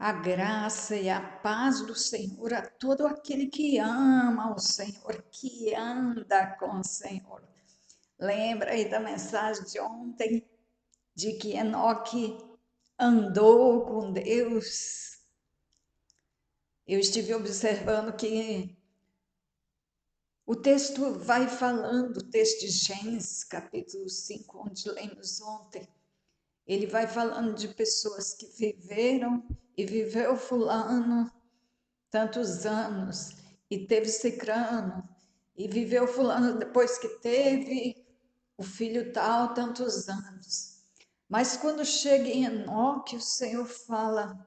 A graça e a paz do Senhor a todo aquele que ama o Senhor, que anda com o Senhor. Lembra aí da mensagem de ontem, de que Enoque andou com Deus. Eu estive observando que o texto vai falando, o texto de Gênesis, capítulo 5, onde lemos ontem, ele vai falando de pessoas que viveram e viveu fulano tantos anos, e teve cicrano, e viveu fulano depois que teve o filho tal, tantos anos. Mas quando chega em Enoque, o Senhor fala,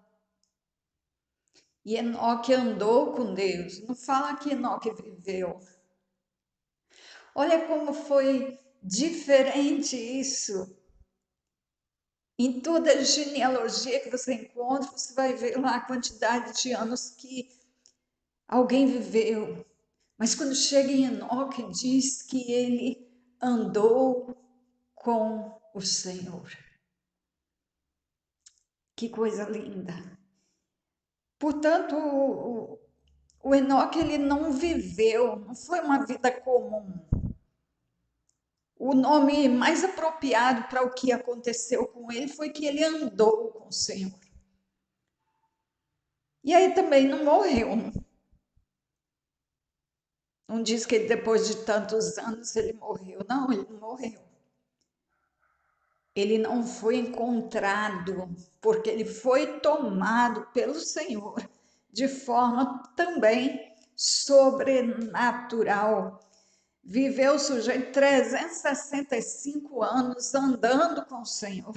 e Enoque andou com Deus, não fala que Enoque viveu. Olha como foi diferente isso. Em toda a genealogia que você encontra, você vai ver lá a quantidade de anos que alguém viveu. Mas quando chega em Enoque, diz que ele andou com o Senhor. Que coisa linda. Portanto, o Enoque ele não viveu, não foi uma vida comum. O nome mais apropriado para o que aconteceu com ele foi que ele andou com o Senhor. E aí também não morreu. Não diz que depois de tantos anos ele morreu. Não, ele não morreu. Ele não foi encontrado, porque ele foi tomado pelo Senhor de forma também sobrenatural. Viveu o sujeito 365 anos andando com o Senhor.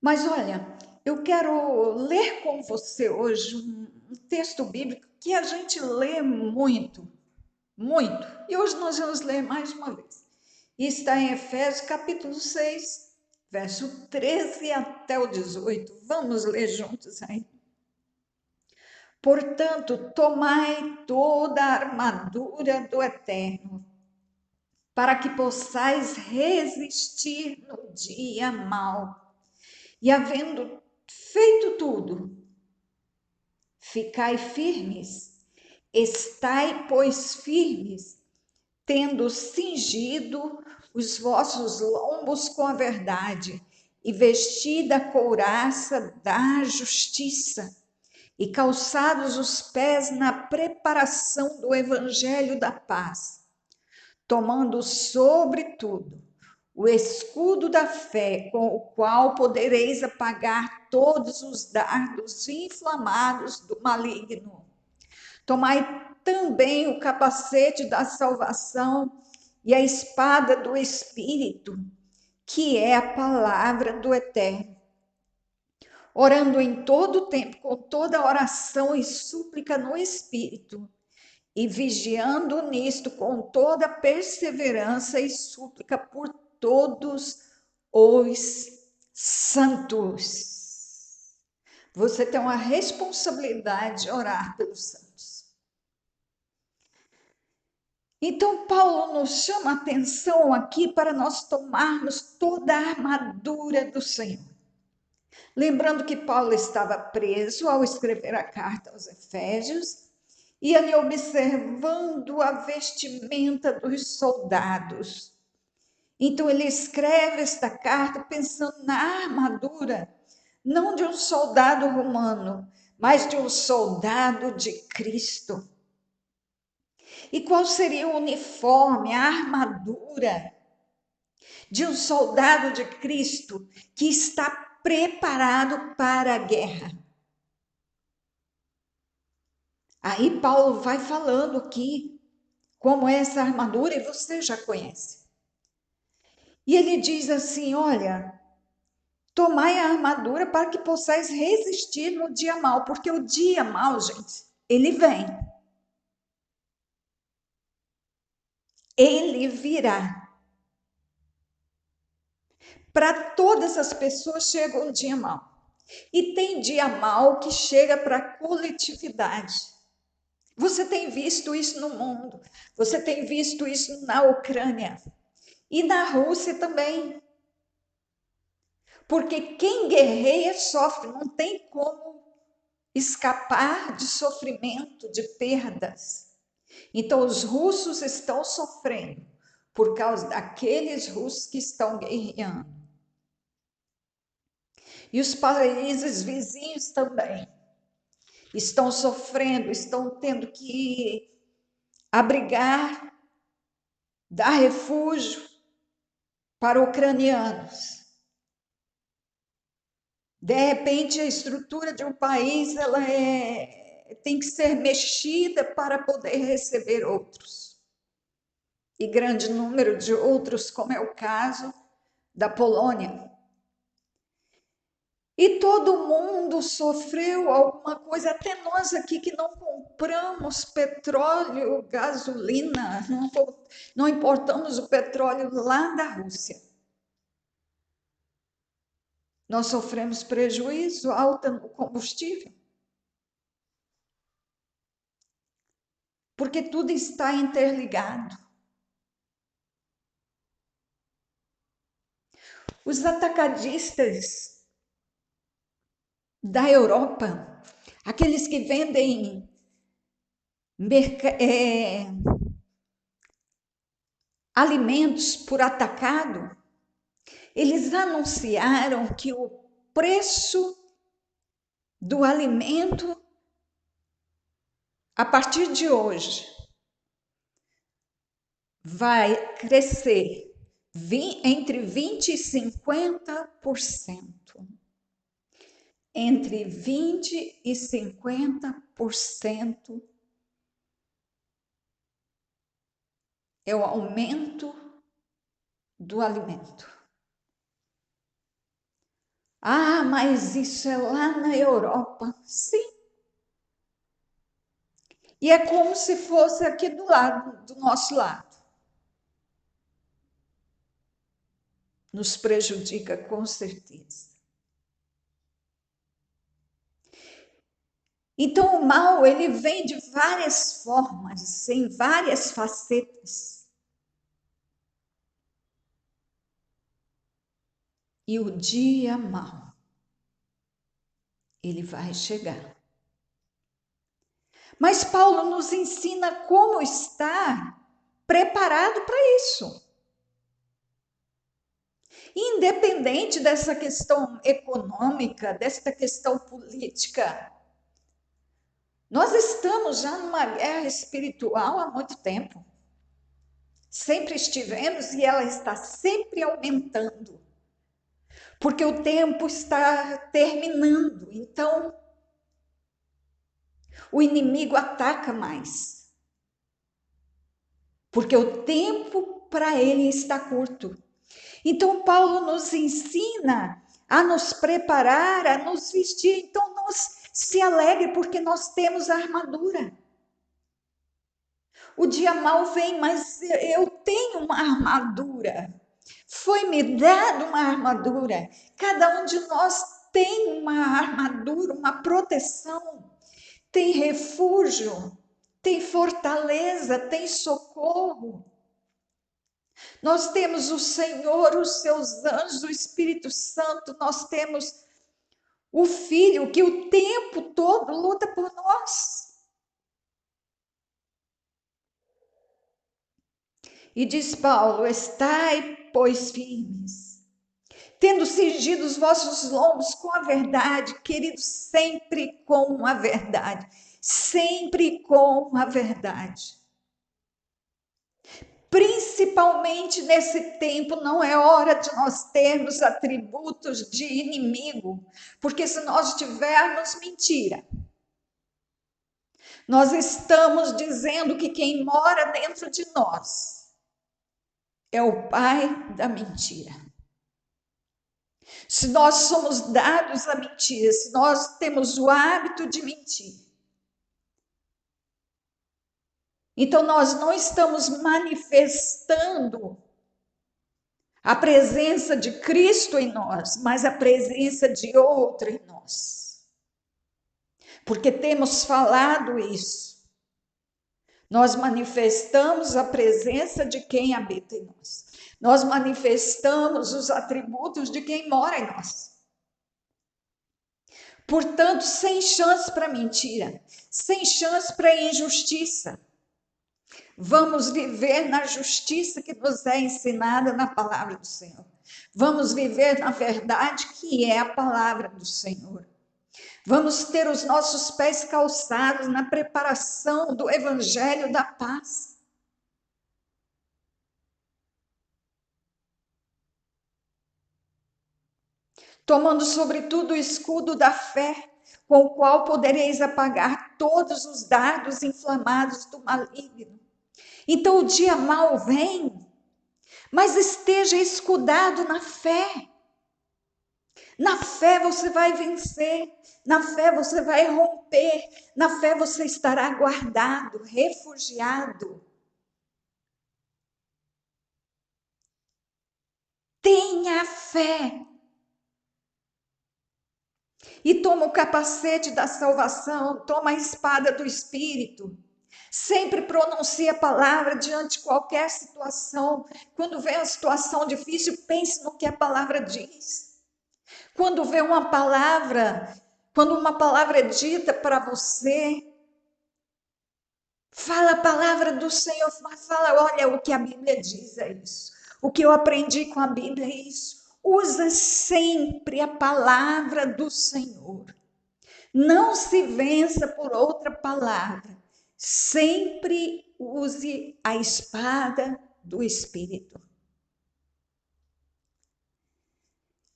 Mas olha, eu quero ler com você hoje um texto bíblico que a gente lê muito, muito. E hoje nós vamos ler mais uma vez. E está em Efésios capítulo 6, verso 13 até o 18. Vamos ler juntos aí. Portanto, tomai toda a armadura do Eterno, para que possais resistir no dia mau. E havendo feito tudo, ficai firmes. Estai, pois, firmes, tendo cingido os vossos lombos com a verdade, e vestida a couraça da justiça, e calçados os pés na preparação do evangelho da paz, tomando sobretudo o escudo da fé, com o qual podereis apagar todos os dardos inflamados do maligno. Tomai também o capacete da salvação e a espada do Espírito, que é a palavra do Eterno, orando em todo o tempo, com toda oração e súplica no Espírito, e vigiando nisto com toda perseverança e súplica por todos os santos. Você tem uma responsabilidade de orar pelos santos. Então, Paulo nos chama a atenção aqui para nós tomarmos toda a armadura do Senhor. Lembrando que Paulo estava preso ao escrever a carta aos Efésios, e ele observando a vestimenta dos soldados. Então, ele escreve esta carta pensando na armadura, não de um soldado romano, mas de um soldado de Cristo. E qual seria o uniforme, a armadura de um soldado de Cristo que está preparado para a guerra? Aí Paulo vai falando aqui como é essa armadura, e você já conhece. E ele diz assim: olha, tomai a armadura para que possais resistir no dia mau, porque o dia mau, gente, ele vem. Ele virá. Para todas as pessoas chega um dia mau. E tem dia mau que chega para a coletividade. Você tem visto isso no mundo, você tem visto isso na Ucrânia e na Rússia também. Porque quem guerreia sofre, não tem como escapar de sofrimento, de perdas. Então, os russos estão sofrendo por causa daqueles russos que estão guerreando. E os países vizinhos também estão sofrendo, estão tendo que abrigar, dar refúgio para ucranianos. De repente, a estrutura de um país tem que ser mexida para poder receber outros. E grande número de outros, como é o caso da Polônia. E todo mundo sofreu alguma coisa, até nós aqui que não compramos petróleo, gasolina, não importamos o petróleo lá da Rússia. Nós sofremos prejuízo, alta no combustível. Porque tudo está interligado. Os atacadistas da Europa, aqueles que vendem alimentos por atacado, eles anunciaram que o preço do alimento, a partir de hoje, vai crescer entre 20% e 50%. Entre 20% e 50% é o aumento do alimento. Ah, mas isso é lá na Europa. Sim. E é como se fosse aqui do lado, do nosso lado. Nos prejudica com certeza. Então o mal, ele vem de várias formas, em várias facetas. E o dia mau, ele vai chegar. Mas Paulo nos ensina como estar preparado para isso. Independente dessa questão econômica, dessa questão política, nós estamos já numa guerra espiritual há muito tempo. Sempre estivemos e ela está sempre aumentando. Porque o tempo está terminando. Então, o inimigo ataca mais. Porque o tempo para ele está curto. Então, Paulo nos ensina a nos preparar, a nos vestir. Então, se alegre porque nós temos a armadura. O dia mau vem, mas eu tenho uma armadura. Foi-me dada uma armadura. Cada um de nós tem uma armadura, uma proteção. Tem refúgio, tem fortaleza, tem socorro. Nós temos o Senhor, os seus anjos, o Espírito Santo, nós temos o Filho que o tempo todo luta por nós. E diz Paulo: estai, pois, firmes, tendo cingido os vossos lombos com a verdade, queridos, sempre com a verdade, sempre com a verdade. Principalmente nesse tempo, não é hora de nós termos atributos de inimigo, porque se nós tivermos mentira, nós estamos dizendo que quem mora dentro de nós é o pai da mentira. Se nós somos dados à mentira, se nós temos o hábito de mentir, então nós não estamos manifestando a presença de Cristo em nós, mas a presença de outro em nós. Porque temos falado isso. Nós manifestamos a presença de quem habita em nós. nós manifestamos os atributos de quem mora em nós. Portanto, sem chance para mentira, sem chance para injustiça. Vamos viver na justiça que nos é ensinada na palavra do Senhor. Vamos viver na verdade que é a palavra do Senhor. Vamos ter os nossos pés calçados na preparação do evangelho da paz. Tomando sobretudo o escudo da fé, com o qual podereis apagar todos os dardos inflamados do maligno. Então o dia mau vem, mas esteja escudado na fé. Na fé você vai vencer, na fé você vai romper, na fé você estará guardado, refugiado. Tenha fé. E toma o capacete da salvação, toma a espada do Espírito. Sempre pronuncie a palavra diante de qualquer situação. Quando vem uma situação difícil, pense no que a palavra diz. Quando vê uma palavra, quando uma palavra é dita para você, fala a palavra do Senhor, fala, olha, o que a Bíblia diz é isso. O que eu aprendi com a Bíblia é isso. Usa sempre a palavra do Senhor. Não se vença por outra palavra. Sempre use a espada do Espírito.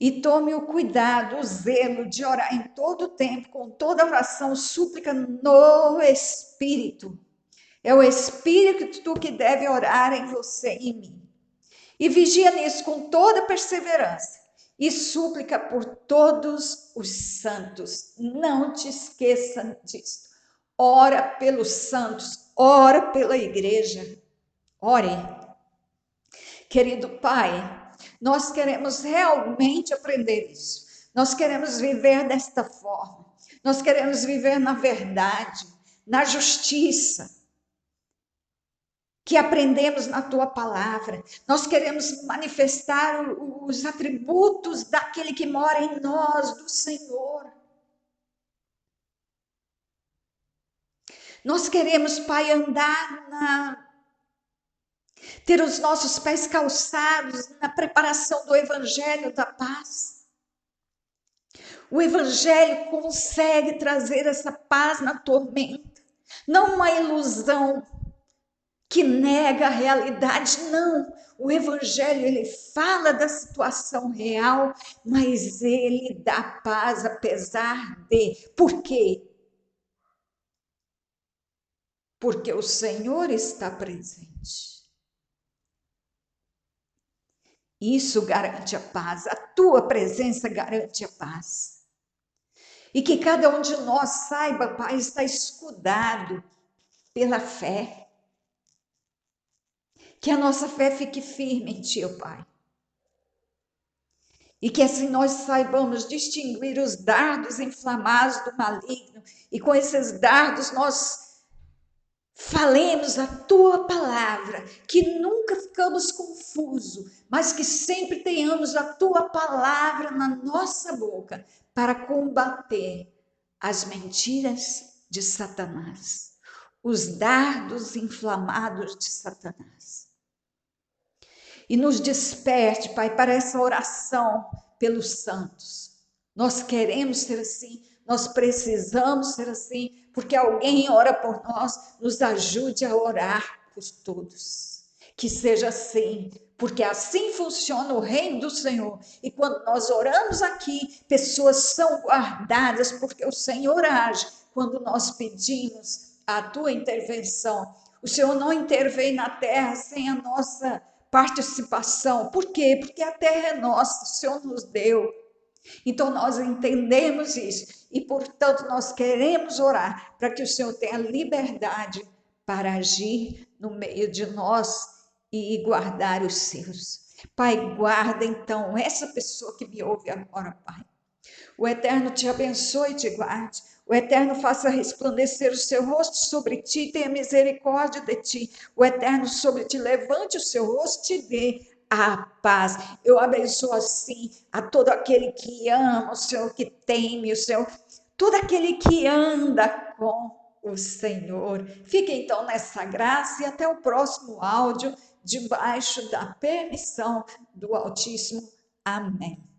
E tome o cuidado, o zelo de orar em todo tempo, com toda oração, súplica no Espírito. É o Espírito que deve orar em você e em mim. E vigia nisso com toda perseverança e súplica por todos os santos. Não te esqueça disso. Ora pelos santos, ora pela igreja. Ore. Querido Pai, nós queremos realmente aprender isso. Nós queremos viver desta forma. Nós queremos viver na verdade, na justiça que aprendemos na tua palavra. Nós queremos manifestar os atributos daquele que mora em nós, do Senhor. Nós queremos, Pai, ter os nossos pés calçados na preparação do evangelho da paz. O evangelho consegue trazer essa paz na tormenta, não uma ilusão que nega a realidade, não. O evangelho, ele fala da situação real, mas ele dá paz apesar de. Por quê? Porque o Senhor está presente. Isso garante a paz, a tua presença garante a paz. E que cada um de nós saiba, Pai, está escudado pela fé. Que a nossa fé fique firme em Ti, ó Pai. E que assim nós saibamos distinguir os dardos inflamados do maligno. E com esses dardos nós falemos a Tua palavra. Que nunca ficamos confusos, mas que sempre tenhamos a Tua palavra na nossa boca para combater as mentiras de Satanás. Os dardos inflamados de Satanás. E nos desperte, Pai, para essa oração pelos santos. Nós queremos ser assim, nós precisamos ser assim, porque alguém ora por nós, nos ajude a orar por todos. Que seja assim, porque assim funciona o reino do Senhor. E quando nós oramos aqui, pessoas são guardadas, porque o Senhor age quando nós pedimos a tua intervenção. O Senhor não intervém na terra sem a nossa participação. Por quê? Porque a terra é nossa, o Senhor nos deu. Então nós entendemos isso e, portanto, nós queremos orar para que o Senhor tenha liberdade para agir no meio de nós e guardar os seus. Pai, guarda então essa pessoa que me ouve agora, Pai. O Eterno te abençoe e te guarde. O Eterno faça resplandecer o seu rosto sobre ti, tenha misericórdia de ti. O Eterno sobre ti levante o seu rosto e te dê a paz. Eu abençoo assim a todo aquele que ama o Senhor, que teme o Senhor, todo aquele que anda com o Senhor. Fique então nessa graça e até o próximo áudio, debaixo da permissão do Altíssimo. Amém.